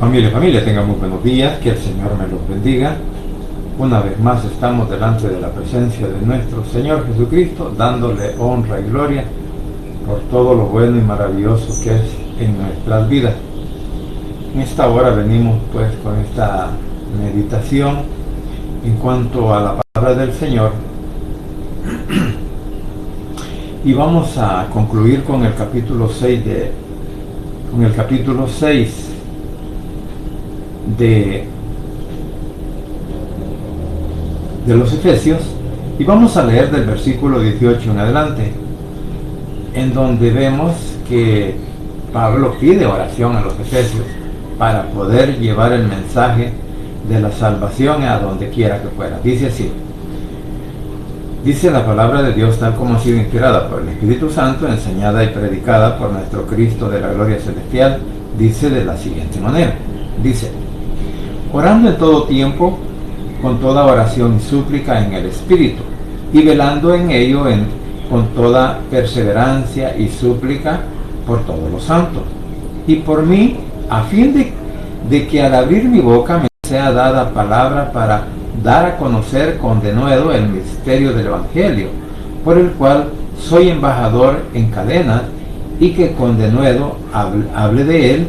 Familia, tengan muy buenos días, que el Señor me los bendiga. Una vez más estamos delante de la presencia de nuestro Señor Jesucristo, dándole honra y gloria por todo lo bueno y maravilloso que es en nuestras vidas. En esta hora venimos pues con esta meditación en cuanto a la palabra del Señor y vamos a concluir con el capítulo 6 de los Efesios, y vamos a leer del versículo 18 en adelante, en donde vemos que Pablo pide oración a los Efesios para poder llevar el mensaje de la salvación a donde quiera que fuera. Dice así: dice la palabra de Dios tal como ha sido inspirada por el Espíritu Santo, enseñada y predicada por nuestro Cristo de la gloria celestial. Dice de la siguiente manera, dice: orando en todo tiempo, con toda oración y súplica en el Espíritu, y velando en ello con toda perseverancia y súplica por todos los santos, y por mí, a fin de que al abrir mi boca me sea dada palabra para dar a conocer con denuedo el misterio del Evangelio, por el cual soy embajador en cadenas, y que con denuedo hable de él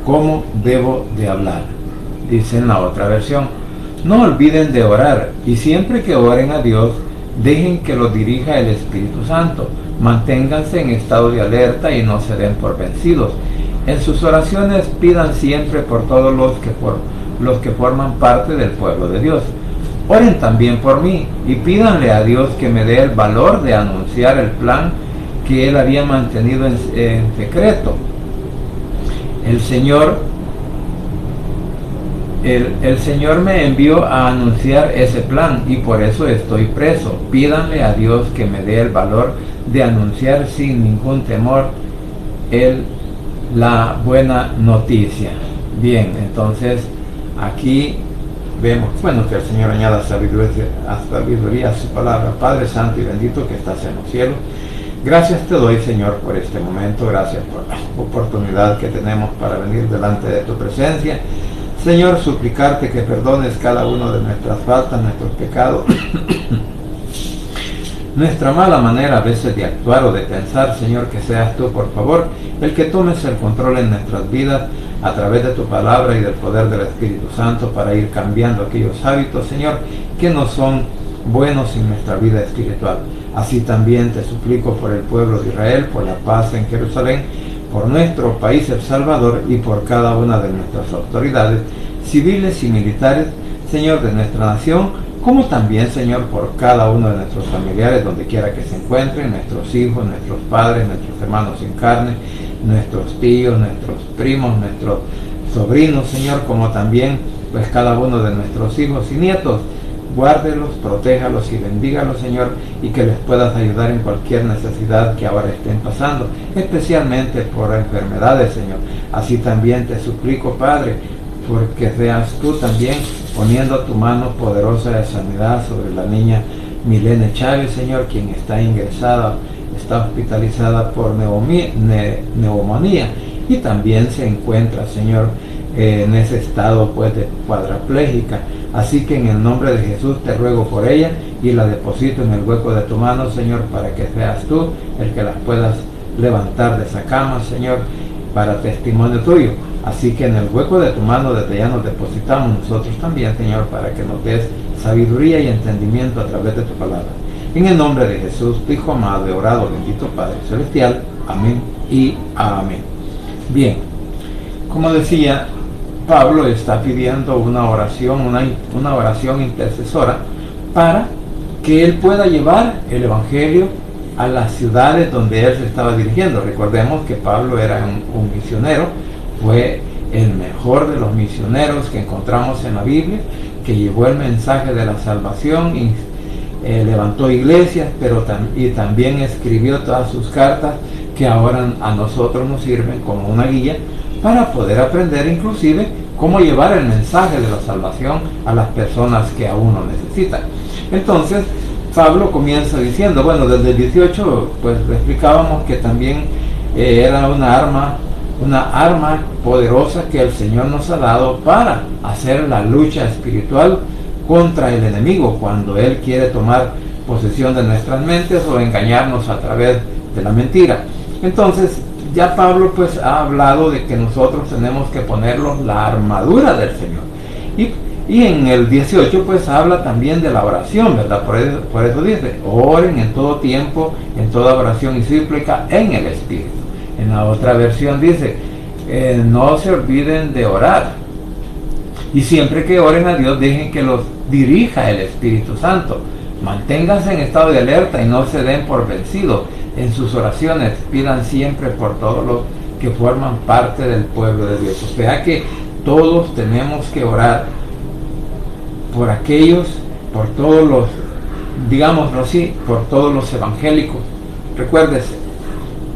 como debo de hablar. Dice en la otra versión: no olviden de orar, y siempre que oren a Dios, dejen que los dirija el Espíritu Santo. Manténganse en estado de alerta y no se den por vencidos. En sus oraciones pidan siempre por todos los que forman parte del pueblo de Dios. Oren también por mí, y pídanle a Dios que me dé el valor de anunciar el plan que Él había mantenido en secreto. El Señor me envió a anunciar ese plan, y por eso estoy preso. Pídanle a Dios que me dé el valor de anunciar sin ningún temor la buena noticia. Bien, entonces aquí vemos, que el Señor añada sabiduría a su palabra. Padre santo y bendito que estás en los cielos, gracias te doy, Señor, por este momento. Gracias por la oportunidad que tenemos para venir delante de tu presencia. Señor, suplicarte que perdones cada uno de nuestras faltas, nuestros pecados, nuestra mala manera a veces de actuar o de pensar. Señor, que seas tú, por favor, el que tomes el control en nuestras vidas a través de tu palabra y del poder del Espíritu Santo, para ir cambiando aquellos hábitos, Señor, que no son buenos en nuestra vida espiritual. Así también te suplico por el pueblo de Israel, por la paz en Jerusalén, por nuestro país El Salvador, y por cada una de nuestras autoridades civiles y militares, Señor, de nuestra nación, como también, Señor, por cada uno de nuestros familiares, donde quiera que se encuentren, nuestros hijos, nuestros padres, nuestros hermanos en carne, nuestros tíos, nuestros primos, nuestros sobrinos, Señor, como también pues cada uno de nuestros hijos y nietos. Guárdelos, protéjalos y bendígalos, Señor, y que les puedas ayudar en cualquier necesidad que ahora estén pasando, especialmente por enfermedades, Señor. Así también te suplico, Padre, porque seas tú también poniendo tu mano poderosa de sanidad sobre la niña Milene Chávez, Señor, quien está ingresada, está hospitalizada por neumonía, y también se encuentra, Señor, en ese estado pues de cuadraplégica. Así que en el nombre de Jesús te ruego por ella y la deposito en el hueco de tu mano, Señor, para que seas tú el que las puedas levantar de esa cama, Señor, para testimonio tuyo. Así que en el hueco de tu mano desde ya nos depositamos nosotros también, Señor, para que nos des sabiduría y entendimiento a través de tu palabra. En el nombre de Jesús, tu Hijo amado y orado, bendito Padre Celestial. Amén y amén. Bien, como decía, Pablo está pidiendo una oración intercesora para que él pueda llevar el Evangelio a las ciudades donde él se estaba dirigiendo. Recordemos que Pablo era un misionero, fue el mejor de los misioneros que encontramos en la Biblia, que llevó el mensaje de la salvación y levantó iglesias, y también escribió todas sus cartas, que ahora a nosotros nos sirven como una guía para poder aprender inclusive cómo llevar el mensaje de la salvación a las personas que aún lo necesitan. Entonces, Pablo comienza diciendo, desde el 18, pues le explicábamos que también era una arma una arma poderosa que el Señor nos ha dado para hacer la lucha espiritual contra el enemigo cuando él quiere tomar posesión de nuestras mentes o engañarnos a través de la mentira. Entonces ya Pablo pues ha hablado de que nosotros tenemos que ponernos la armadura del Señor, y en el 18 pues habla también de la oración, ¿verdad? Por eso dice, oren en todo tiempo, en toda oración y súplica en el Espíritu. En la otra versión dice, no se olviden de orar, y siempre que oren a Dios dejen que los dirija el Espíritu Santo. Manténganse en estado de alerta y no se den por vencidos. En sus oraciones pidan siempre por todos los que forman parte del pueblo de Dios. O sea que todos tenemos que orar por aquellos, por todos los, digámoslo así, por todos los evangélicos. Recuérdese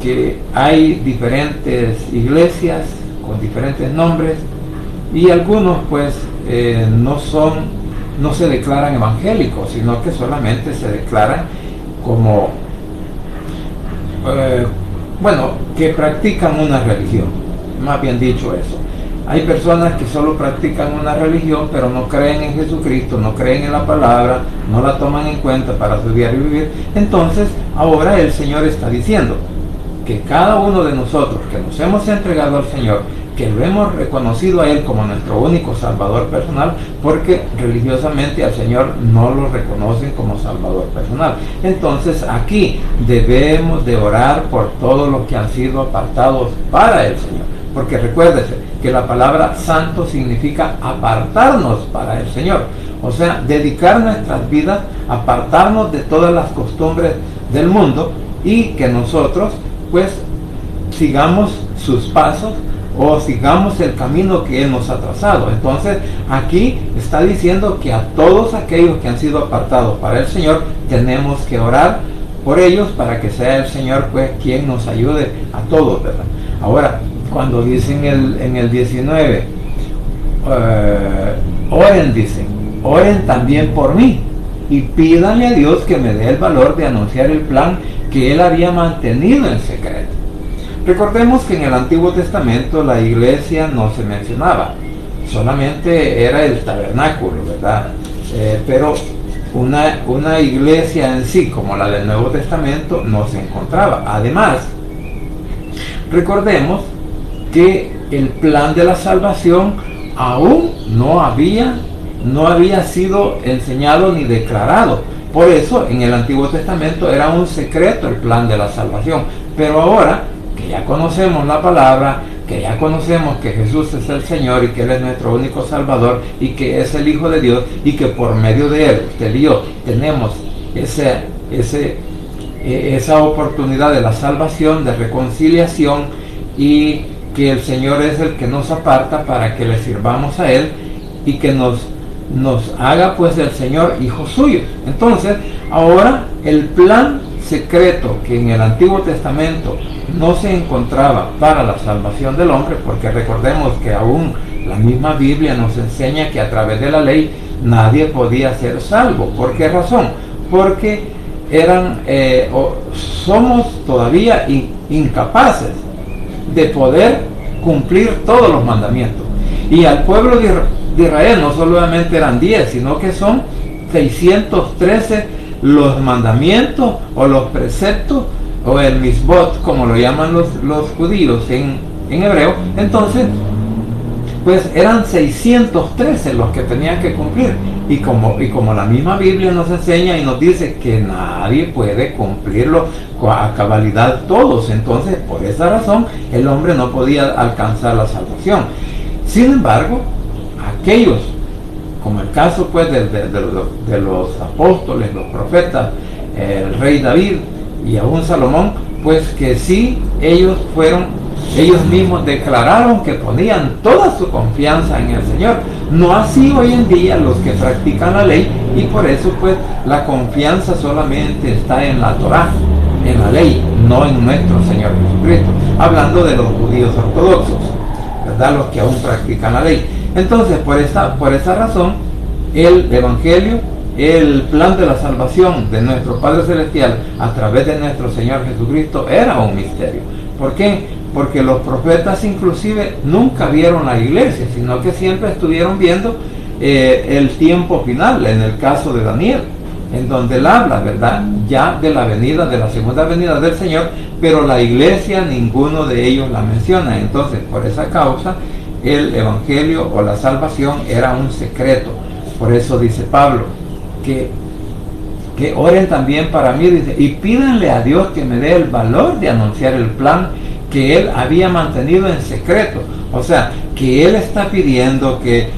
que hay diferentes iglesias con diferentes nombres, y algunos pues no se declaran evangélicos, sino que solamente se declaran como que practican una religión, más bien dicho eso. Hay personas que solo practican una religión, pero no creen en Jesucristo, no creen en la palabra, no la toman en cuenta para su diario vivir. Entonces, ahora el Señor está diciendo que cada uno de nosotros que nos hemos entregado al Señor, que lo hemos reconocido a Él como nuestro único Salvador personal, porque religiosamente al Señor no lo reconocen como Salvador personal. Entonces aquí debemos de orar por todos los que han sido apartados para el Señor, porque recuérdese que la palabra santo significa apartarnos para el Señor, o sea, dedicar nuestras vidas, apartarnos de todas las costumbres del mundo, y que nosotros pues sigamos sus pasos o sigamos el camino que Él nos ha trazado. Entonces aquí está diciendo que a todos aquellos que han sido apartados para el Señor tenemos que orar por ellos, para que sea el Señor pues quien nos ayude a todos, ¿verdad? Ahora, cuando dicen en el 19, oren también por mí y pídanle a Dios que me dé el valor de anunciar el plan que Él había mantenido en secreto. Recordemos que en el Antiguo Testamento la iglesia no se mencionaba, solamente era el tabernáculo, ¿verdad? Pero una iglesia en sí, como la del Nuevo Testamento, no se encontraba. Además, recordemos que el plan de la salvación aún no había sido enseñado ni declarado. Por eso en el Antiguo Testamento era un secreto el plan de la salvación. Pero ahora que ya conocemos la palabra, que ya conocemos que Jesús es el Señor y que Él es nuestro único Salvador y que es el Hijo de Dios, y que por medio de Él, usted y yo, tenemos esa oportunidad de la salvación, de reconciliación, y que el Señor es el que nos aparta para que le sirvamos a Él y que nos haga pues el Señor hijos suyos. Entonces ahora el plan secreto que en el Antiguo Testamento no se encontraba para la salvación del hombre, porque recordemos que aún la misma Biblia nos enseña que a través de la ley nadie podía ser salvo. ¿Por qué razón? Porque somos todavía incapaces de poder cumplir todos los mandamientos. Y al pueblo de Israel no solamente eran 10, sino que son 613 los mandamientos o los preceptos, o el misbot, como lo llaman los judíos en hebreo. Entonces pues eran 613 los que tenían que cumplir, y como la misma Biblia nos enseña y nos dice que nadie puede cumplirlo a cabalidad todos, entonces por esa razón el hombre no podía alcanzar la salvación. Sin embargo, aquellos, como el caso pues de los apóstoles, los profetas, el rey David y aún Salomón, pues que sí, ellos mismos declararon que ponían toda su confianza en el Señor. No así hoy en día los que practican la ley, y por eso pues la confianza solamente está en la Torá, en la ley, no en nuestro Señor Jesucristo. Hablando de los judíos ortodoxos, ¿verdad? Los que aún practican la ley. Entonces por esa razón el Evangelio, el plan de la salvación de nuestro Padre Celestial a través de nuestro Señor Jesucristo era un misterio. ¿Por qué? porque los profetas inclusive nunca vieron la iglesia, sino que siempre estuvieron viendo el tiempo final, en el caso de Daniel, en donde él habla, ¿verdad?, ya de la venida, de la segunda venida del Señor, pero la iglesia ninguno de ellos la menciona. Entonces, por esa causa, el evangelio o la salvación era un secreto. Por eso dice Pablo, que oren también para mí, dice, y pídanle a Dios que me dé el valor de anunciar el plan que él había mantenido en secreto. O sea, que él está pidiendo que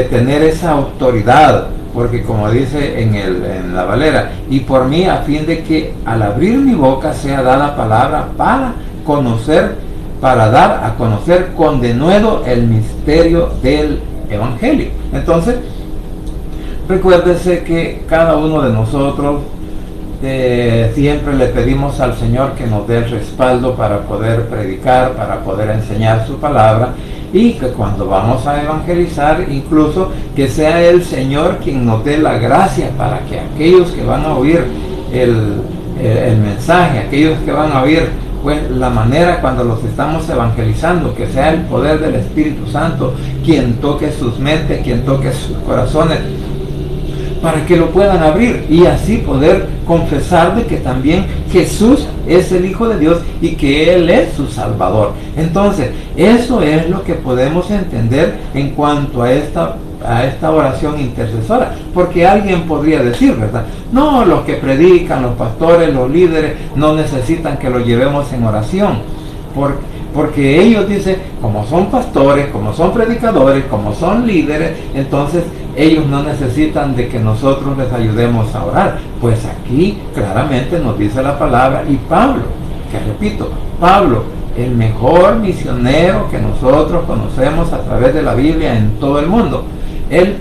tener esa autoridad, porque como dice en la Valera, y por mí, a fin de que al abrir mi boca sea dada palabra para conocer, para dar a conocer con denuedo el misterio del evangelio. Entonces, recuérdese que cada uno de nosotros siempre le pedimos al Señor que nos dé el respaldo para poder predicar, para poder enseñar su palabra, y que cuando vamos a evangelizar, incluso que sea el Señor quien nos dé la gracia para que aquellos que van a oír el mensaje, aquellos que van a oír pues la manera cuando los estamos evangelizando, que sea el poder del Espíritu Santo quien toque sus mentes, quien toque sus corazones, para que lo puedan abrir y así poder confesar de que también Jesús es el Hijo de Dios y que Él es su Salvador. Entonces, eso es lo que podemos entender en cuanto a esta oración intercesora, porque alguien podría decir, ¿verdad?, no, los que predican, los pastores, los líderes, no necesitan que lo llevemos en oración, porque ellos dicen, como son pastores, como son predicadores, como son líderes, entonces ellos no necesitan de que nosotros les ayudemos a orar. Pues aquí claramente nos dice la palabra, y Pablo, que repito, Pablo, el mejor misionero que nosotros conocemos a través de la Biblia en todo el mundo, él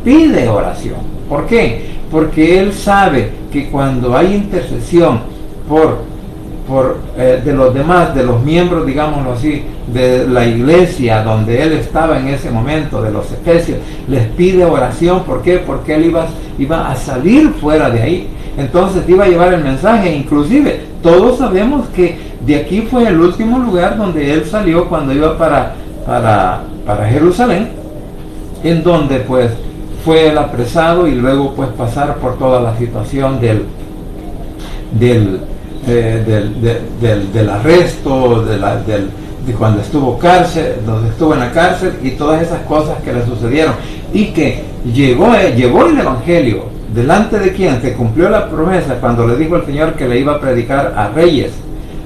pide oración. ¿Por qué? Porque él sabe que cuando hay intercesión de los demás, de los miembros, digámoslo así, de la iglesia donde él estaba en ese momento, de los efesios, les pide oración. ¿Por qué? Porque él iba a salir fuera de ahí, entonces iba a llevar el mensaje. Inclusive todos sabemos que de aquí fue el último lugar donde él salió cuando iba para Jerusalén, en donde pues fue el apresado y luego pues pasar por toda la situación del arresto, de cuando estuvo en la cárcel y todas esas cosas que le sucedieron, y que llevó el evangelio delante de quien se cumplió la promesa cuando le dijo el Señor que le iba a predicar a reyes,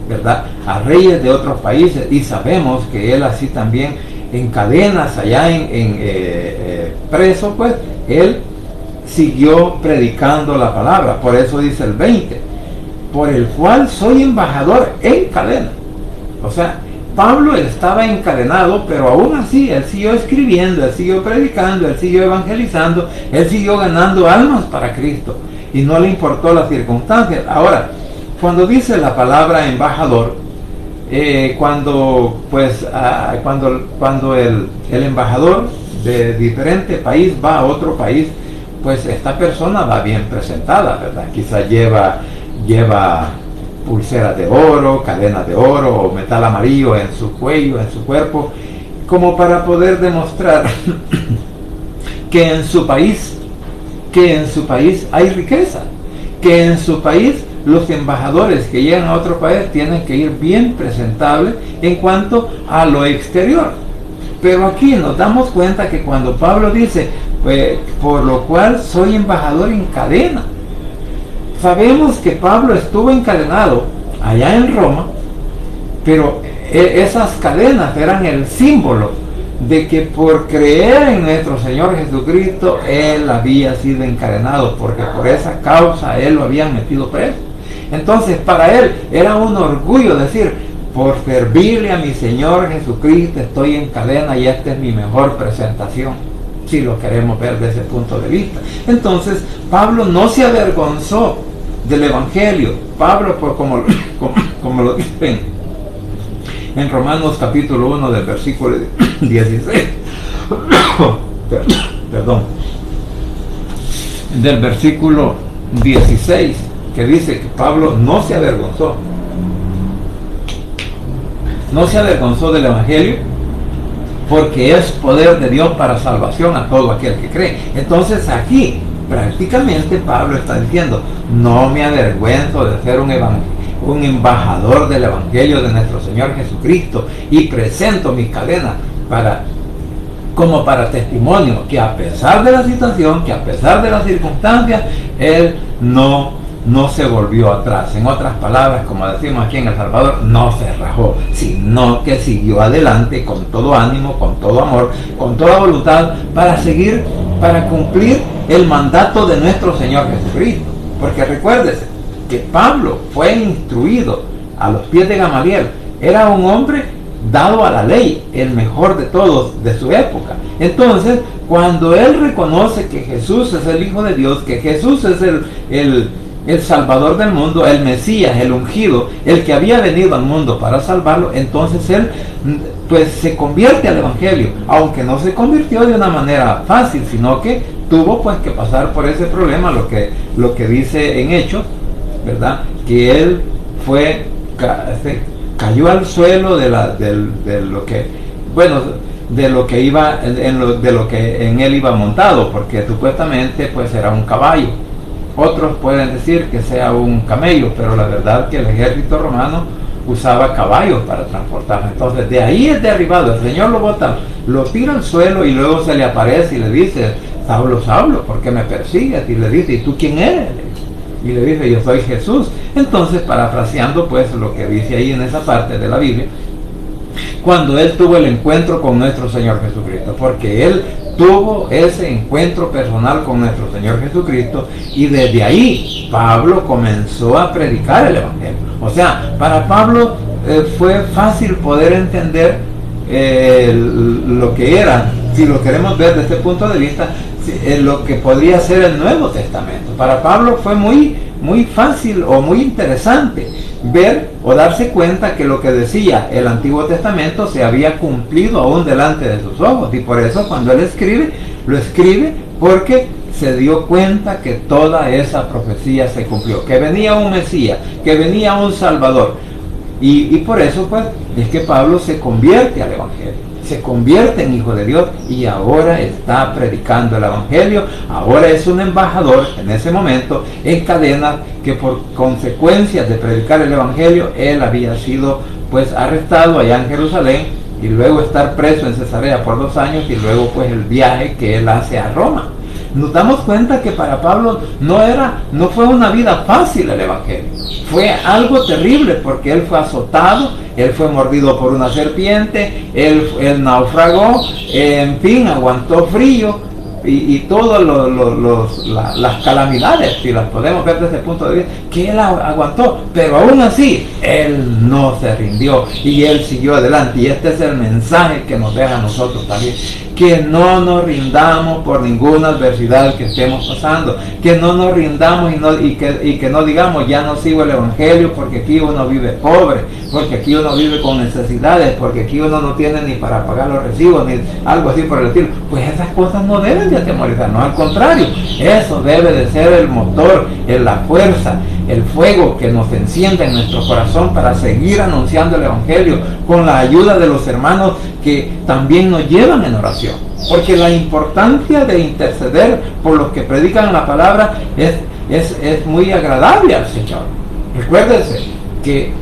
¿verdad?, a reyes de otros países. Y sabemos que él así también en cadenas allá preso, pues él siguió predicando la palabra. Por eso dice el 20, por el cual soy embajador en cadena. O sea, Pablo estaba encadenado, pero aún así él siguió escribiendo, él siguió predicando, él siguió evangelizando, él siguió ganando almas para Cristo, y no le importó las circunstancias. Ahora, cuando dice la palabra embajador, cuando el embajador de diferente país va a otro país, pues esta persona va bien presentada, ¿verdad? Quizás lleva pulseras de oro, cadenas de oro o metal amarillo en su cuello, en su cuerpo, como para poder demostrar que en su país hay riqueza, que en su país los embajadores que llegan a otro país tienen que ir bien presentables en cuanto a lo exterior. Pero aquí nos damos cuenta que cuando Pablo dice, pues, por lo cual soy embajador en cadena, sabemos que Pablo estuvo encadenado allá en Roma, pero esas cadenas eran el símbolo de que por creer en nuestro Señor Jesucristo, él había sido encadenado, porque por esa causa él lo habían metido preso. Entonces para él era un orgullo decir, por servirle a mi Señor Jesucristo estoy en cadena, y esta es mi mejor presentación, si lo queremos ver desde ese punto de vista. Entonces Pablo no se avergonzó del evangelio. Pablo, como lo dicen en Romanos capítulo 1 del versículo 16, perdón, del versículo 16, que dice que Pablo no se avergonzó no se avergonzó del Evangelio, porque es poder de Dios para salvación a todo aquel que cree. Entonces aquí prácticamente Pablo está diciendo, no me avergüenzo de ser un embajador del Evangelio de nuestro Señor Jesucristo, y presento mis cadenas como para testimonio que a pesar de la situación, que a pesar de las circunstancias, él no se volvió atrás. En otras palabras, como decimos aquí en El Salvador, no se rajó, sino que siguió adelante con todo ánimo, con todo amor, con toda voluntad, para cumplir el mandato de nuestro Señor Jesucristo. Porque recuérdese que Pablo fue instruido a los pies de Gamaliel, era un hombre dado a la ley, el mejor de todos de su época. Entonces, cuando él reconoce que Jesús es el Hijo de Dios, que Jesús es el Salvador del mundo, el Mesías, el ungido, el que había venido al mundo para salvarlo, entonces él pues se convierte al Evangelio, aunque no se convirtió de una manera fácil, sino que tuvo pues que pasar por ese problema, lo que dice en Hechos, ¿verdad? Que él cayó al suelo de lo que en él iba montado, porque supuestamente pues era un caballo. Otros pueden decir que sea un camello, pero la verdad que el ejército romano usaba caballos para transportarse. Entonces de ahí es derribado, el Señor lo bota, lo tira al suelo y luego se le aparece y le dice, Saulo, Saulo, ¿por qué me persigues? Y le dice, ¿y tú quién eres? Y le dice, yo soy Jesús. Entonces, parafraseando pues lo que dice ahí en esa parte de la Biblia, cuando él tuvo el encuentro con nuestro Señor Jesucristo, porque él tuvo ese encuentro personal con nuestro Señor Jesucristo, y desde ahí Pablo comenzó a predicar el Evangelio. O sea, para Pablo fue fácil poder entender lo que era, si lo queremos ver desde este punto de vista, lo que podría ser el Nuevo Testamento. Para Pablo fue muy fácil o muy interesante ver o darse cuenta que lo que decía el Antiguo Testamento se había cumplido aún delante de sus ojos, y por eso cuando él escribe, lo escribe porque se dio cuenta que toda esa profecía se cumplió, que venía un Mesías, que venía un Salvador, y por eso pues es que Pablo se convierte al Evangelio, se convierte en hijo de Dios, y ahora está predicando el Evangelio. Ahora es un embajador en ese momento en cadenas, que por consecuencias de predicar el Evangelio él había sido pues arrestado allá en Jerusalén, y luego estar preso en Cesarea por 2 años, y luego pues el viaje que él hace a Roma. Nos damos cuenta que para Pablo no fue una vida fácil el Evangelio, fue algo terrible, porque él fue azotado, él fue mordido por una serpiente, él naufragó, en fin, aguantó frío y todas las calamidades, si las podemos ver desde ese punto de vista, que él aguantó, pero aún así él no se rindió y él siguió adelante. Y este es el mensaje que nos deja a nosotros también, que no nos rindamos por ninguna adversidad que estemos pasando, que no nos rindamos y que no digamos, ya no sigo el Evangelio porque aquí uno vive pobre, porque aquí uno vive con necesidades, porque aquí uno no tiene ni para pagar los recibos, ni algo así por el estilo. Pues esas cosas no deben de atemorizarnos, al contrario, eso debe de ser el motor, la fuerza, el fuego que nos enciende en nuestro corazón para seguir anunciando el Evangelio, con la ayuda de los hermanos que también nos llevan en oración. Porque la importancia de interceder por los que predican la palabra es muy agradable al Señor. Recuérdense que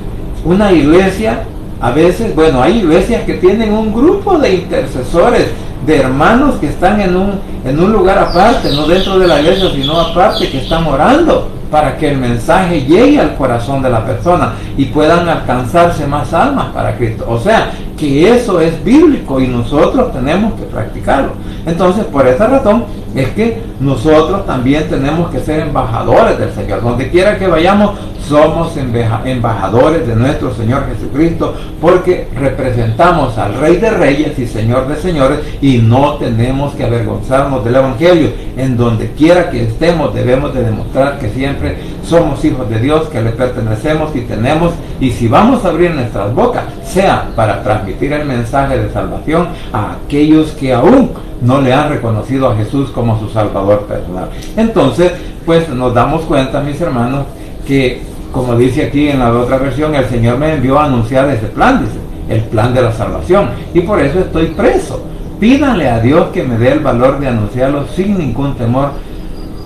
una iglesia, a veces, hay iglesias que tienen un grupo de intercesores, de hermanos que están en un lugar aparte, no dentro de la iglesia, sino aparte, que están orando para que el mensaje llegue al corazón de la persona y puedan alcanzarse más almas para Cristo. O sea, que eso es bíblico y nosotros tenemos que practicarlo. Entonces, por esa razón es que nosotros también tenemos que ser embajadores del Señor. Donde quiera que vayamos, somos embajadores de nuestro Señor Jesucristo, porque representamos al Rey de Reyes y Señor de Señores, y no tenemos que avergonzarnos del Evangelio. En donde quiera que estemos, debemos de demostrar que siempre somos hijos de Dios, que le pertenecemos y tenemos, y si vamos a abrir nuestras bocas, sea para transmitir el mensaje de salvación a aquellos que aún no le han reconocido a Jesús como su Salvador personal. Entonces, pues nos damos cuenta, mis hermanos, que como dice aquí en la otra versión, el Señor me envió a anunciar ese plan, dice. el plan de la salvación, y por eso estoy preso. Pídanle a Dios que me dé el valor de anunciarlo sin ningún temor,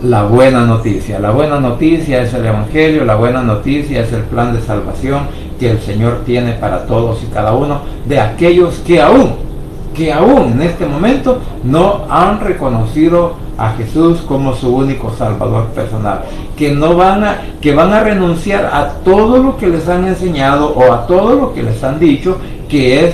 la buena noticia. La buena noticia es el Evangelio, la buena noticia es el plan de salvación que el Señor tiene para todos y cada uno de aquellos que aún en este momento no han reconocido a Jesús como su único Salvador personal, que van a renunciar a todo lo que les han enseñado o a todo lo que les han dicho que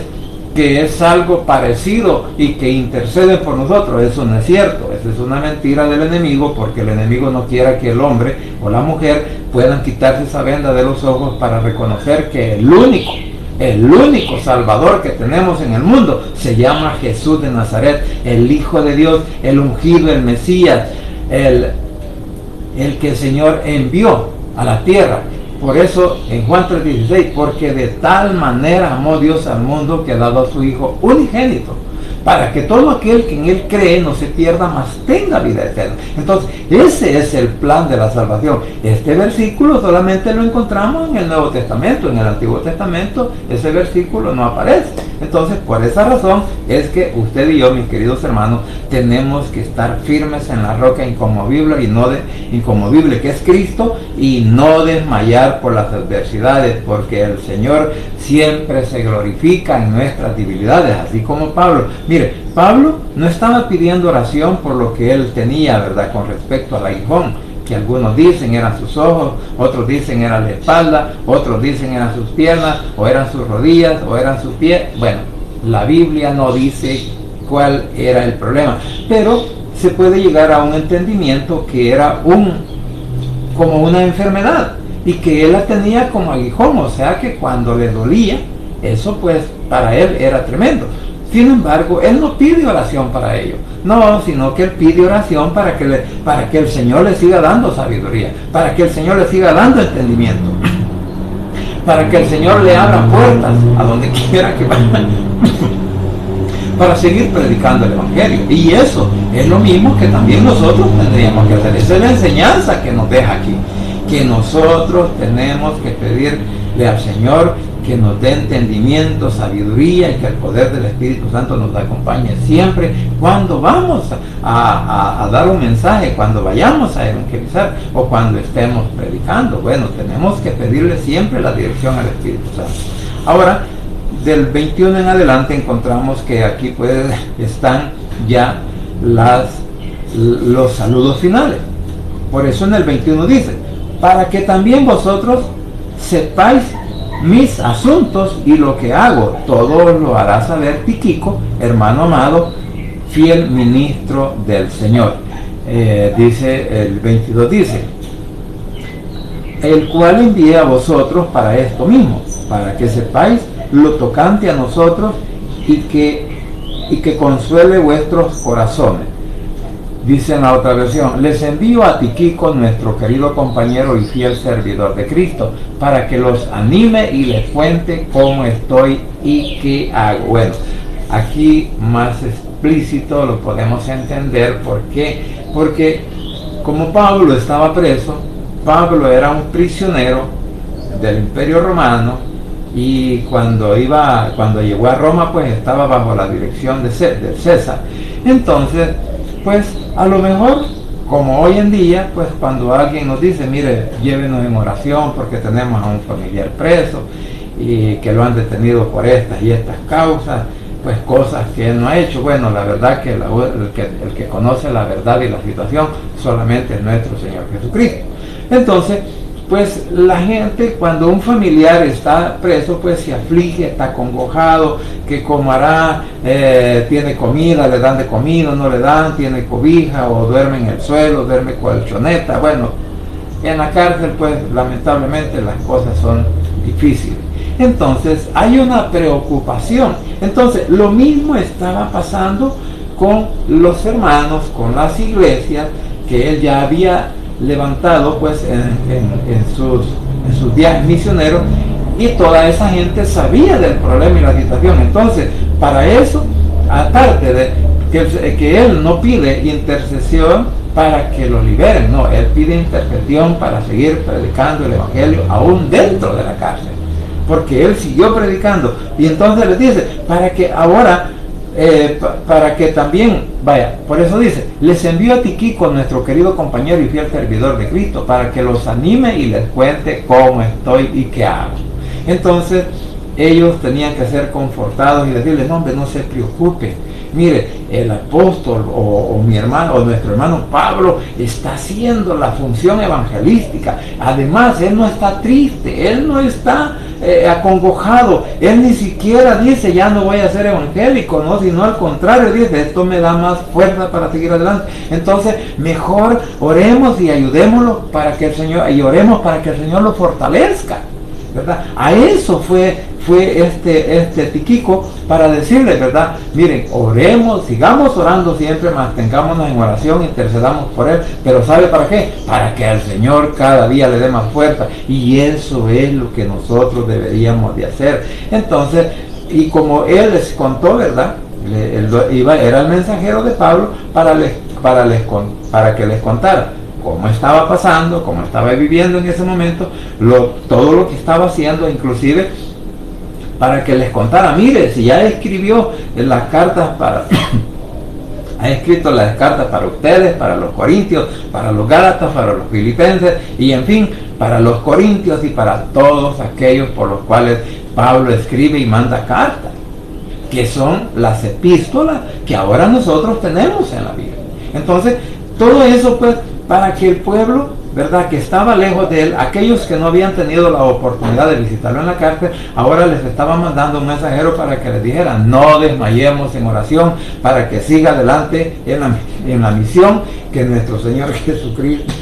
es algo parecido y que intercede por nosotros. Eso no es cierto, eso es una mentira del enemigo, porque el enemigo no quiere que el hombre o la mujer puedan quitarse esa venda de los ojos para reconocer que el único Salvador que tenemos en el mundo se llama Jesús de Nazaret, el Hijo de Dios, el ungido, el Mesías, el que el Señor envió a la tierra. Por eso en Juan 3:16, porque de tal manera amó Dios al mundo que ha dado a su Hijo unigénito, para que todo aquel que en Él cree no se pierda, mas tenga vida eterna. Entonces, ese es el plan de la salvación. Este versículo solamente lo encontramos en el Nuevo Testamento. En el Antiguo Testamento ese versículo no aparece. Entonces, por esa razón es que usted y yo, mis queridos hermanos, tenemos que estar firmes en la roca inconmovible inconmovible que es Cristo, y no desmayar por las adversidades, porque el Señor siempre se glorifica en nuestras debilidades, así como Pablo. Mire, Pablo no estaba pidiendo oración por lo que él tenía, ¿verdad?, con respecto al aguijón, que algunos dicen eran sus ojos, otros dicen era la espalda, otros dicen eran sus piernas, o eran sus rodillas, o eran sus pies. Bueno, la Biblia no dice cuál era el problema, pero se puede llegar a un entendimiento que era como una enfermedad, y que él la tenía como aguijón, o sea que cuando le dolía, eso pues para él era tremendo. Sin embargo, él no pide oración para ello, no, sino que él pide oración para que el Señor le siga dando sabiduría, para que el Señor le siga dando entendimiento, para que el Señor le abra puertas a donde quiera que vaya, para seguir predicando el Evangelio. Y eso es lo mismo que también nosotros tendríamos que hacer. Esa es la enseñanza que nos deja aquí, que nosotros tenemos que pedirle al Señor que nos dé entendimiento, sabiduría, y que el poder del Espíritu Santo nos acompañe siempre cuando vamos a dar un mensaje, cuando vayamos a evangelizar o cuando estemos predicando. Bueno, tenemos que pedirle siempre la dirección al Espíritu Santo. Ahora, del 21 en adelante encontramos que aquí están ya los saludos finales. Por eso en el 21 dice: para que también vosotros sepáis mis asuntos y lo que hago, todo lo hará saber Tíquico, hermano amado, fiel ministro del Señor. Dice el 22, dice: el cual envié a vosotros para esto mismo, para que sepáis lo tocante a nosotros y que consuele vuestros corazones. Dice en la otra versión: les envío a Tíquico, nuestro querido compañero y fiel servidor de Cristo, para que los anime y les cuente cómo estoy y qué hago. Bueno, aquí más explícito lo podemos entender. ¿Por qué? Porque como Pablo estaba preso, Pablo era un prisionero del Imperio Romano, y cuando llegó a Roma, pues estaba bajo la dirección de César. Entonces, pues a lo mejor, como hoy en día, pues cuando alguien nos dice: mire, llévenos en oración porque tenemos a un familiar preso y que lo han detenido por estas y estas causas, pues cosas que él no ha hecho. Bueno, la verdad que el que conoce la verdad y la situación solamente es nuestro Señor Jesucristo. Entonces, pues la gente, cuando un familiar está preso, pues se aflige, está acongojado, que cómo hará, tiene comida, le dan de comida, no le dan, tiene cobija, o duerme en el suelo, duerme colchoneta. Bueno, en la cárcel, pues lamentablemente las cosas son difíciles. Entonces hay una preocupación. Entonces lo mismo estaba pasando con los hermanos, con las iglesias que él ya había levantado pues en sus viajes misioneros, y toda esa gente sabía del problema y la situación. Entonces, para eso, aparte de que él no pide intercesión para que lo liberen, no, él pide intercesión para seguir predicando el Evangelio aún dentro de la cárcel. porque él siguió predicando. Y entonces les dice, para que ahora, para que también, vaya, por eso dice, les envío a Tíquico, nuestro querido compañero y fiel servidor de Cristo, para que los anime y les cuente cómo estoy y qué hago. Entonces, ellos tenían que ser confortados y decirles, no hombre, no se preocupe. Mire, el apóstol o mi hermano o nuestro hermano Pablo está haciendo la función evangelística. Además, él no está triste, él no está acongojado, él ni siquiera dice ya no voy a ser evangélico, no, sino al contrario, dice esto me da más fuerza para seguir adelante. Entonces, mejor oremos y ayudémoslo para que el Señor, y oremos para que el Señor lo fortalezca, ¿verdad? A eso fue este Tíquico, para decirles, ¿verdad? Miren, oremos, sigamos orando siempre, mantengámonos en oración, intercedamos por él, pero ¿sabe para qué? Para que al Señor cada día le dé más fuerza, y eso es lo que nosotros deberíamos de hacer. Entonces, y como él les contó, ¿verdad? Era el mensajero de Pablo para que les contara cómo estaba pasando, cómo estaba viviendo en ese momento, todo lo que estaba haciendo, inclusive para que les contara, mire, si ya escribió las cartas ha escrito las cartas para ustedes, para los corintios, para los gálatas, para los filipenses, y en fin, para los corintios y para todos aquellos por los cuales Pablo escribe y manda cartas, que son las epístolas que ahora nosotros tenemos en la Biblia. Entonces, todo eso pues, para que el pueblo, ¿verdad?, que estaba lejos de él, aquellos que no habían tenido la oportunidad de visitarlo en la cárcel, ahora les estaba mandando un mensajero para que les dijera, no desmayemos en oración, para que siga adelante en la misión que nuestro Señor Jesucristo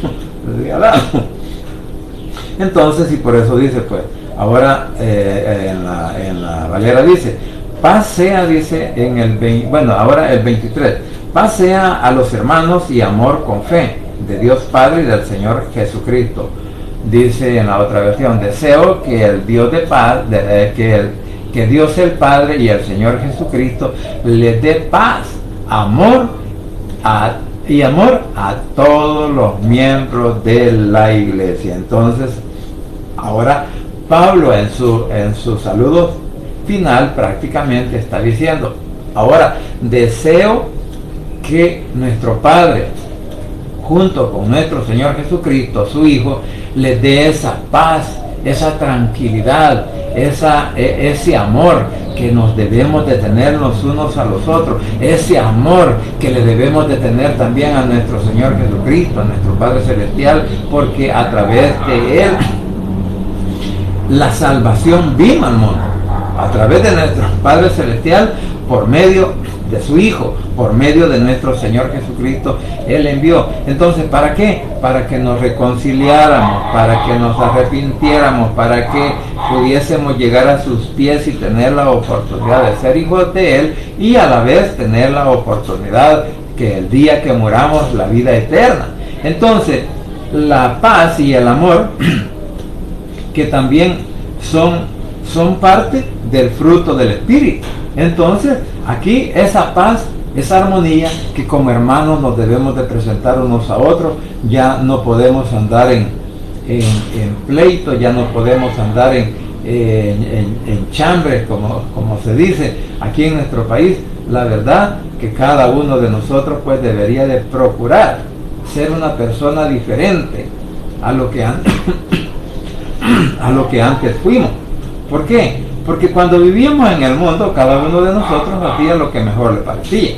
les había dado. Entonces, y por eso dice, pues, ahora en la Valera dice, paz sea, dice, ahora el 23, paz sea a los hermanos y amor con fe, de Dios Padre y del Señor Jesucristo. Dice en la otra versión, deseo que el Dios de paz, que Dios el Padre y el Señor Jesucristo les dé paz, amor a todos los miembros de la iglesia. Entonces, ahora Pablo en su saludo final prácticamente está diciendo, ahora deseo que nuestro Padre, junto con nuestro Señor Jesucristo, su Hijo, les dé esa paz, esa tranquilidad, ese amor que nos debemos de tener los unos a los otros, ese amor que le debemos de tener también a nuestro Señor Jesucristo, a nuestro Padre Celestial, porque a través de Él la salvación vino al mundo, a través de nuestro Padre Celestial, por medio de su Hijo, por medio de nuestro Señor Jesucristo, Él envió. Entonces, ¿para qué? Para que nos reconciliáramos, para que nos arrepintiéramos, para que pudiésemos llegar a sus pies y tener la oportunidad de ser hijos de Él, y a la vez tener la oportunidad que el día que muramos, la vida eterna. Entonces, la paz y el amor, que también son parte del fruto del Espíritu. Entonces, aquí esa paz, esa armonía que como hermanos nos debemos de presentar unos a otros, ya no podemos andar en pleito, ya no podemos andar en chambres, como se dice aquí en nuestro país. La verdad que cada uno de nosotros pues debería de procurar ser una persona diferente a lo que antes fuimos. ¿Por qué? Porque cuando vivíamos en el mundo, cada uno de nosotros hacía lo que mejor le parecía.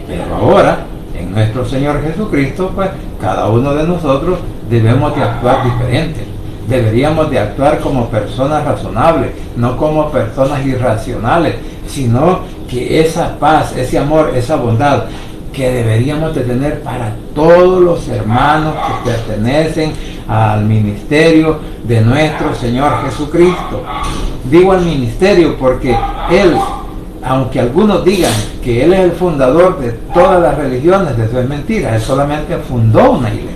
Pero ahora, en nuestro Señor Jesucristo, pues, cada uno de nosotros debemos de actuar diferente. Deberíamos de actuar como personas razonables, no como personas irracionales, sino que esa paz, ese amor, esa bondad que deberíamos de tener para todos los hermanos que pertenecen al ministerio de nuestro Señor Jesucristo. Digo al ministerio porque Él, aunque algunos digan que Él es el fundador de todas las religiones, eso es mentira. Él solamente fundó una iglesia.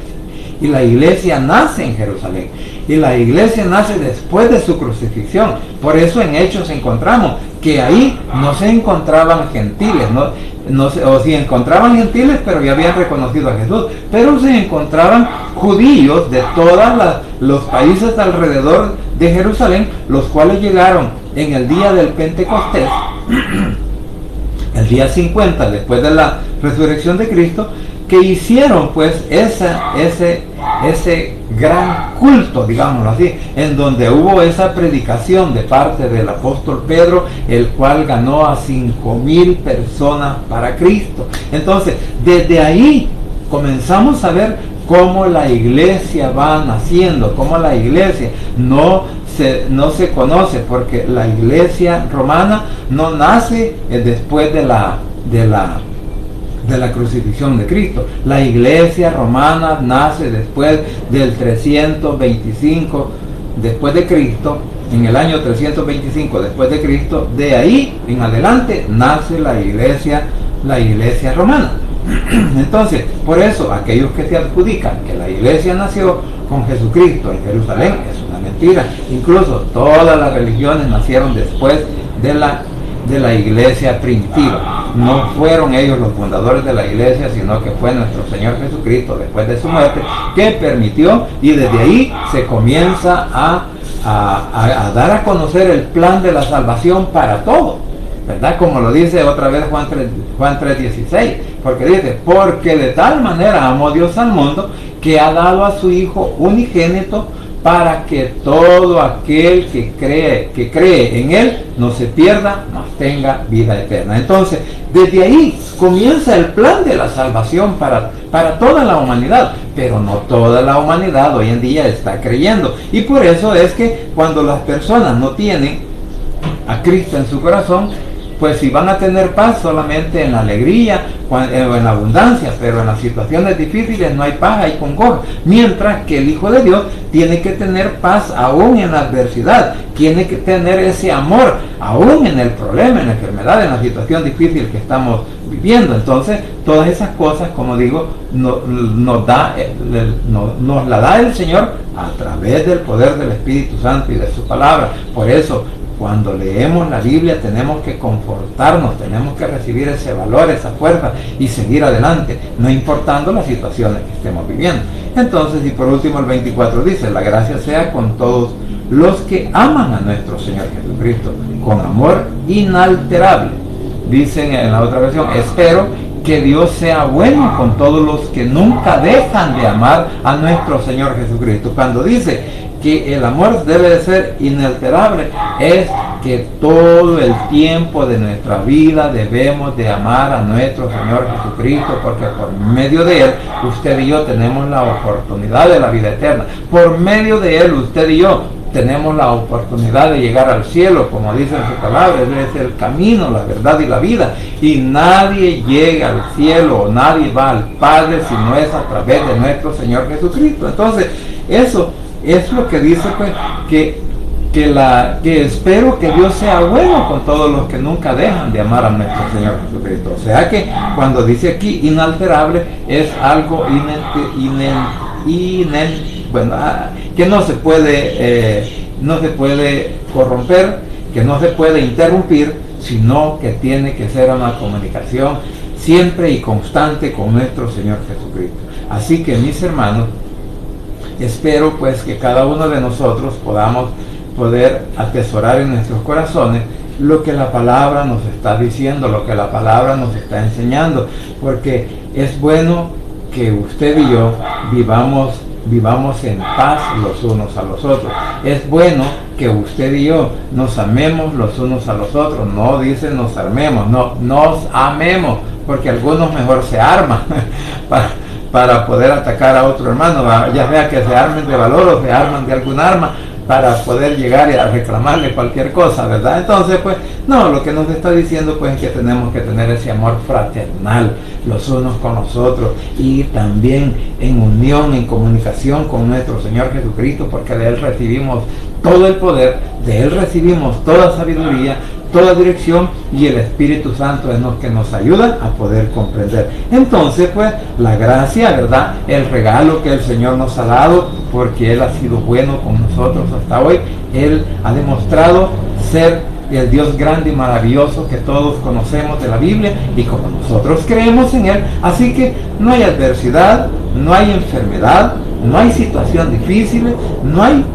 Y la iglesia nace en Jerusalén. Y la iglesia nace después de su crucifixión. Por eso en Hechos encontramos que ahí no se encontraban gentiles, o si encontraban gentiles, pero ya habían reconocido a Jesús, pero se encontraban judíos de todos los países alrededor de Jerusalén, los cuales llegaron en el día del Pentecostés, el día 50 después de la resurrección de Cristo, que hicieron pues ese gran culto, digámoslo así, en donde hubo esa predicación de parte del apóstol Pedro, el cual ganó a 5,000 personas para Cristo. Entonces, desde ahí comenzamos a ver cómo la iglesia va naciendo, cómo la iglesia no se conoce, porque la iglesia romana no nace después de la crucifixión de Cristo. La iglesia romana nace después del 325 después de Cristo, en el año 325 después de Cristo. De ahí en adelante nace la iglesia romana. Entonces, por eso aquellos que se adjudican que la iglesia nació con Jesucristo en Jerusalén es una mentira. Incluso todas las religiones nacieron después de la iglesia primitiva. No fueron ellos los fundadores de la iglesia, sino que fue nuestro Señor Jesucristo, después de su muerte, que permitió, y desde ahí se comienza a dar a conocer el plan de la salvación para todos, ¿verdad? Como lo dice otra vez Juan 3:16, porque dice, porque de tal manera amó Dios al mundo, que ha dado a su Hijo unigénito, para que todo aquel que cree en Él no se pierda, mas tenga vida eterna. Entonces, desde ahí comienza el plan de la salvación para toda la humanidad, pero no toda la humanidad hoy en día está creyendo. Y por eso es que cuando las personas no tienen a Cristo en su corazón, pues si van a tener paz solamente en la alegría o en la abundancia, pero en las situaciones difíciles no hay paz, hay congoja. Mientras que el Hijo de Dios tiene que tener paz aún en la adversidad, tiene que tener ese amor aún en el problema, en la enfermedad, en la situación difícil que estamos viviendo. Entonces, todas esas cosas, como digo, nos la da el Señor a través del poder del Espíritu Santo y de su palabra. Por eso, cuando leemos la Biblia tenemos que confortarnos, tenemos que recibir ese valor, esa fuerza y seguir adelante, no importando las situaciones que estemos viviendo. Entonces, y por último el 24 dice, la gracia sea con todos los que aman a nuestro Señor Jesucristo, con amor inalterable. Dicen en la otra versión, espero que Dios sea bueno con todos los que nunca dejan de amar a nuestro Señor Jesucristo. Cuando dice que el amor debe de ser inalterable, es que todo el tiempo de nuestra vida debemos de amar a nuestro Señor Jesucristo, porque por medio de Él, usted y yo tenemos la oportunidad de la vida eterna. Por medio de Él, usted y yo tenemos la oportunidad de llegar al cielo, como dice en su palabra. Él es el camino, la verdad y la vida, y nadie llega al cielo o nadie va al Padre si no es a través de nuestro Señor Jesucristo. Entonces, eso es lo que dice, pues, que espero que Dios sea bueno con todos los que nunca dejan de amar a nuestro Señor Jesucristo. O sea que cuando dice aquí inalterable, es algo que no se puede corromper, que no se puede interrumpir, sino que tiene que ser una comunicación siempre y constante con nuestro Señor Jesucristo. Así que, mis hermanos, espero pues que cada uno de nosotros podamos poder atesorar en nuestros corazones lo que la palabra nos está diciendo, lo que la palabra nos está enseñando, porque es bueno que usted y yo vivamos en paz los unos a los otros. Es bueno que usted y yo nos amemos los unos a los otros. No dice nos armemos, no, nos amemos, porque algunos mejor se arman para poder atacar a otro hermano, ya sea que se armen de valor o se arman de algún arma para poder llegar a reclamarle cualquier cosa, ¿verdad? Entonces, pues, no, lo que nos está diciendo, pues, es que tenemos que tener ese amor fraternal los unos con los otros, y también en unión, en comunicación con nuestro Señor Jesucristo, porque de Él recibimos todo el poder, de Él recibimos toda sabiduría, toda dirección, y el Espíritu Santo es lo que nos ayuda a poder comprender. Entonces, pues, la gracia, ¿verdad? El regalo que el Señor nos ha dado, porque Él ha sido bueno con nosotros hasta hoy. Él ha demostrado ser el Dios grande y maravilloso que todos conocemos de la Biblia, y como nosotros creemos en Él, así que no hay adversidad, no hay enfermedad, no hay situación difícil, no hay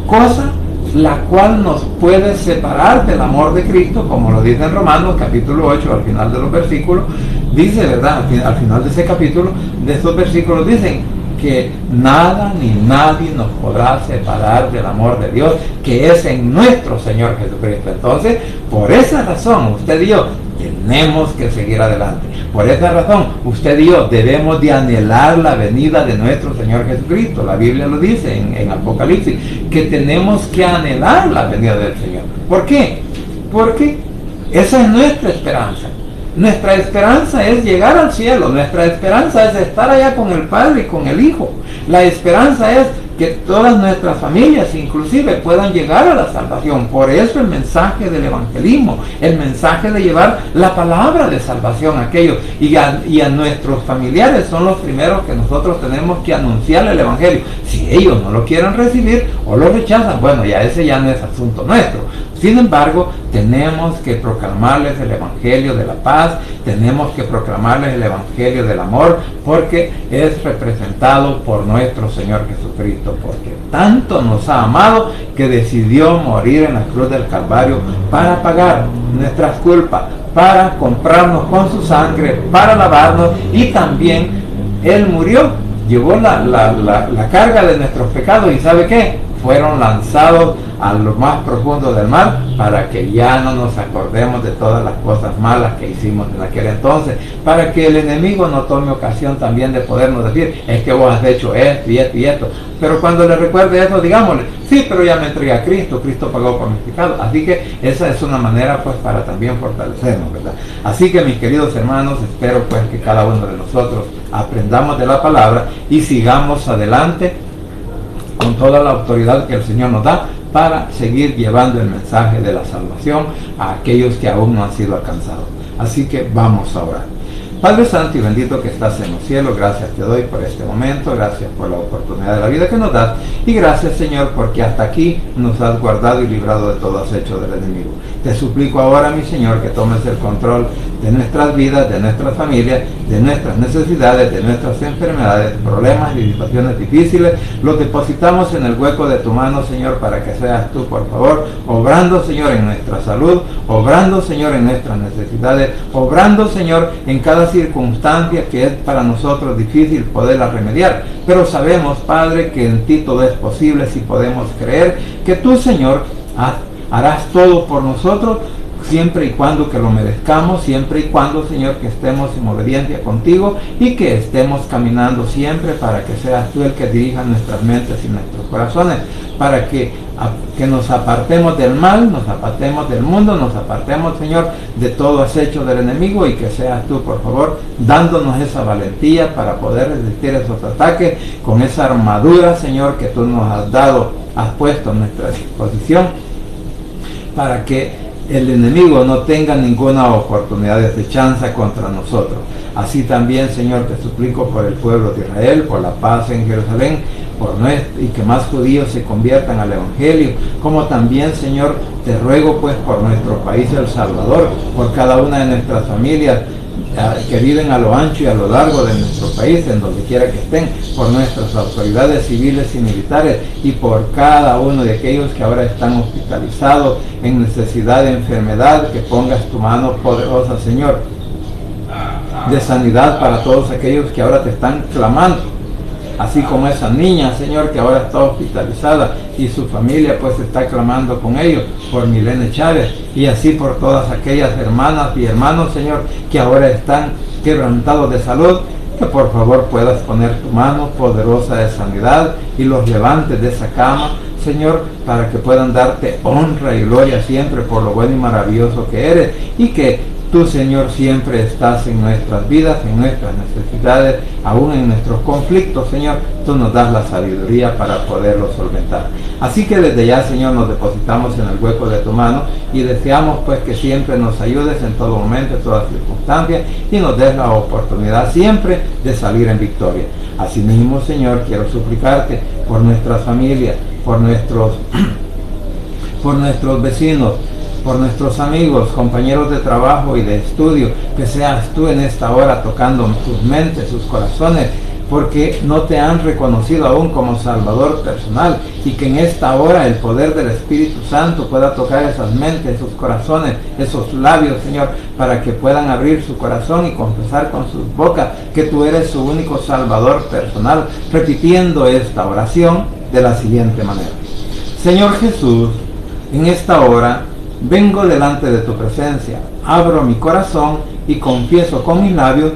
cosa la cual nos puede separar del amor de Cristo, como lo dice en Romanos capítulo 8, al final de los versículos, dice, ¿verdad? Al final de ese capítulo, de estos versículos dicen que nada ni nadie nos podrá separar del amor de Dios, que es en nuestro Señor Jesucristo. Entonces, por esa razón, usted y yo tenemos que seguir adelante. Por esa razón, usted y yo debemos de anhelar la venida de nuestro Señor Jesucristo. La Biblia lo dice en Apocalipsis, que tenemos que anhelar la venida del Señor. ¿Por qué? Porque esa es nuestra esperanza. Nuestra esperanza es llegar al cielo, nuestra esperanza es estar allá con el Padre y con el Hijo. La esperanza es que todas nuestras familias inclusive puedan llegar a la salvación. Por eso el mensaje del evangelismo, el mensaje de llevar la palabra de salvación a aquellos, y a nuestros familiares son los primeros que nosotros tenemos que anunciarle el evangelio. Si ellos no lo quieren recibir o lo rechazan, bueno, ese ya no es asunto nuestro. Sin embargo, tenemos que proclamarles el evangelio de la paz, tenemos que proclamarles el evangelio del amor, porque es representado por nuestro Señor Jesucristo, porque tanto nos ha amado que decidió morir en la cruz del Calvario para pagar nuestras culpas, para comprarnos con su sangre, para lavarnos, y también Él murió, llevó la carga de nuestros pecados, y ¿sabe qué? Fueron lanzados a lo más profundo del mar, para que ya no nos acordemos de todas las cosas malas que hicimos en aquel entonces, para que el enemigo no tome ocasión también de podernos decir, es que vos has hecho esto y esto y esto. Pero cuando le recuerde eso, digámosle, sí, pero ya me entregué a Cristo, Cristo pagó por mis pecados. Así que esa es una manera, pues, para también fortalecernos, ¿verdad? Así que, mis queridos hermanos, espero, pues, que cada uno de nosotros aprendamos de la palabra y sigamos adelante con toda la autoridad que el Señor nos da, para seguir llevando el mensaje de la salvación a aquellos que aún no han sido alcanzados. Así que vamos a orar. Padre Santo y bendito que estás en los cielos, gracias te doy por este momento, gracias por la oportunidad de la vida que nos das, y gracias, Señor, porque hasta aquí nos has guardado y librado de todo acecho del enemigo. Te suplico ahora, mi Señor, que tomes el control de nuestras vidas, de nuestras familias, de nuestras necesidades, de nuestras enfermedades, problemas y situaciones difíciles. Los depositamos en el hueco de tu mano, Señor, para que seas tú, por favor, obrando, Señor, en nuestra salud, obrando, Señor, en nuestras necesidades, obrando, Señor, en cada circunstancia que es para nosotros difícil poderla remediar. Pero sabemos, Padre, que en ti todo es posible si podemos creer que tú, Señor, harás todo por nosotros, siempre y cuando que lo merezcamos, siempre y cuando, Señor, que estemos en obediencia contigo y que estemos caminando siempre para que seas tú el que dirija nuestras mentes y nuestros corazones, para que nos apartemos del mal, nos apartemos del mundo, nos apartemos, Señor, de todo acecho del enemigo, y que seas tú, por favor, dándonos esa valentía para poder resistir esos ataques con esa armadura, Señor, que tú nos has dado, has puesto a nuestra disposición, para que el enemigo no tenga ninguna oportunidad de acechanza contra nosotros. Así también, Señor, te suplico por el pueblo de Israel, por la paz en Jerusalén, y que más judíos se conviertan al Evangelio, como también, Señor, te ruego, pues, por nuestro país, El Salvador, por cada una de nuestras familias que viven a lo ancho y a lo largo de nuestro país, en donde quiera que estén, por nuestras autoridades civiles y militares, y por cada uno de aquellos que ahora están hospitalizados en necesidad de enfermedad, que pongas tu mano poderosa, Señor, de sanidad para todos aquellos que ahora te están clamando, así como esa niña, Señor, que ahora está hospitalizada y su familia pues está clamando con ellos, por Milene Chávez, y así por todas aquellas hermanas y hermanos, Señor, que ahora están quebrantados de salud, que por favor puedas poner tu mano poderosa de sanidad y los levantes de esa cama, Señor, para que puedan darte honra y gloria siempre por lo bueno y maravilloso que eres, y que Tú, Señor, siempre estás en nuestras vidas, en nuestras necesidades, aún en nuestros conflictos, Señor. Tú nos das la sabiduría para poderlos solventar. Así que desde ya, Señor, nos depositamos en el hueco de tu mano y deseamos pues que siempre nos ayudes en todo momento, en todas circunstancias, y nos des la oportunidad siempre de salir en victoria. Asimismo, Señor, quiero suplicarte por nuestras familias, por nuestros vecinos, por nuestros amigos, compañeros de trabajo y de estudio, que seas tú en esta hora tocando sus mentes, sus corazones, porque no te han reconocido aún como Salvador personal, y que en esta hora el poder del Espíritu Santo pueda tocar esas mentes, sus corazones, esos labios, Señor, para que puedan abrir su corazón y confesar con sus bocas que tú eres su único Salvador personal, repitiendo esta oración de la siguiente manera: Señor Jesús, en esta hora vengo delante de tu presencia, abro mi corazón y confieso con mis labios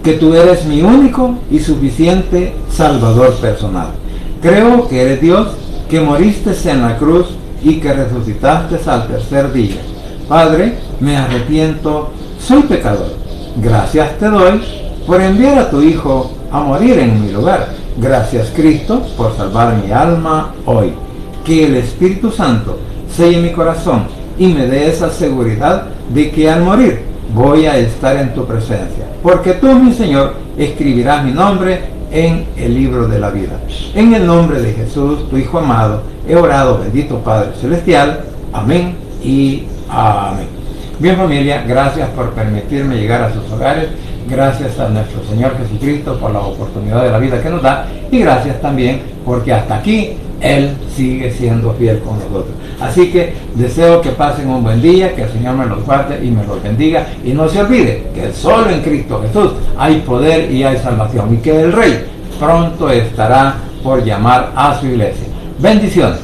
que tú eres mi único y suficiente Salvador personal. Creo que eres Dios, que moriste en la cruz y que resucitaste al tercer día. Padre, me arrepiento, soy pecador. Gracias te doy por enviar a tu Hijo a morir en mi lugar. Gracias, Cristo, por salvar mi alma hoy. Que el Espíritu Santo selle mi corazón y me dé esa seguridad de que al morir voy a estar en tu presencia, porque tú, mi Señor, escribirás mi nombre en el libro de la vida. En el nombre de Jesús, tu Hijo amado, he orado, bendito Padre Celestial. Amén y amén. Bien, familia, gracias por permitirme llegar a sus hogares. Gracias a nuestro Señor Jesucristo por la oportunidad de la vida que nos da, y gracias también porque hasta aquí Él sigue siendo fiel con nosotros. Así que deseo que pasen un buen día, que el Señor me los guarde y me los bendiga, y no se olvide que solo en Cristo Jesús hay poder y hay salvación, y que el Rey pronto estará por llamar a su iglesia. Bendiciones.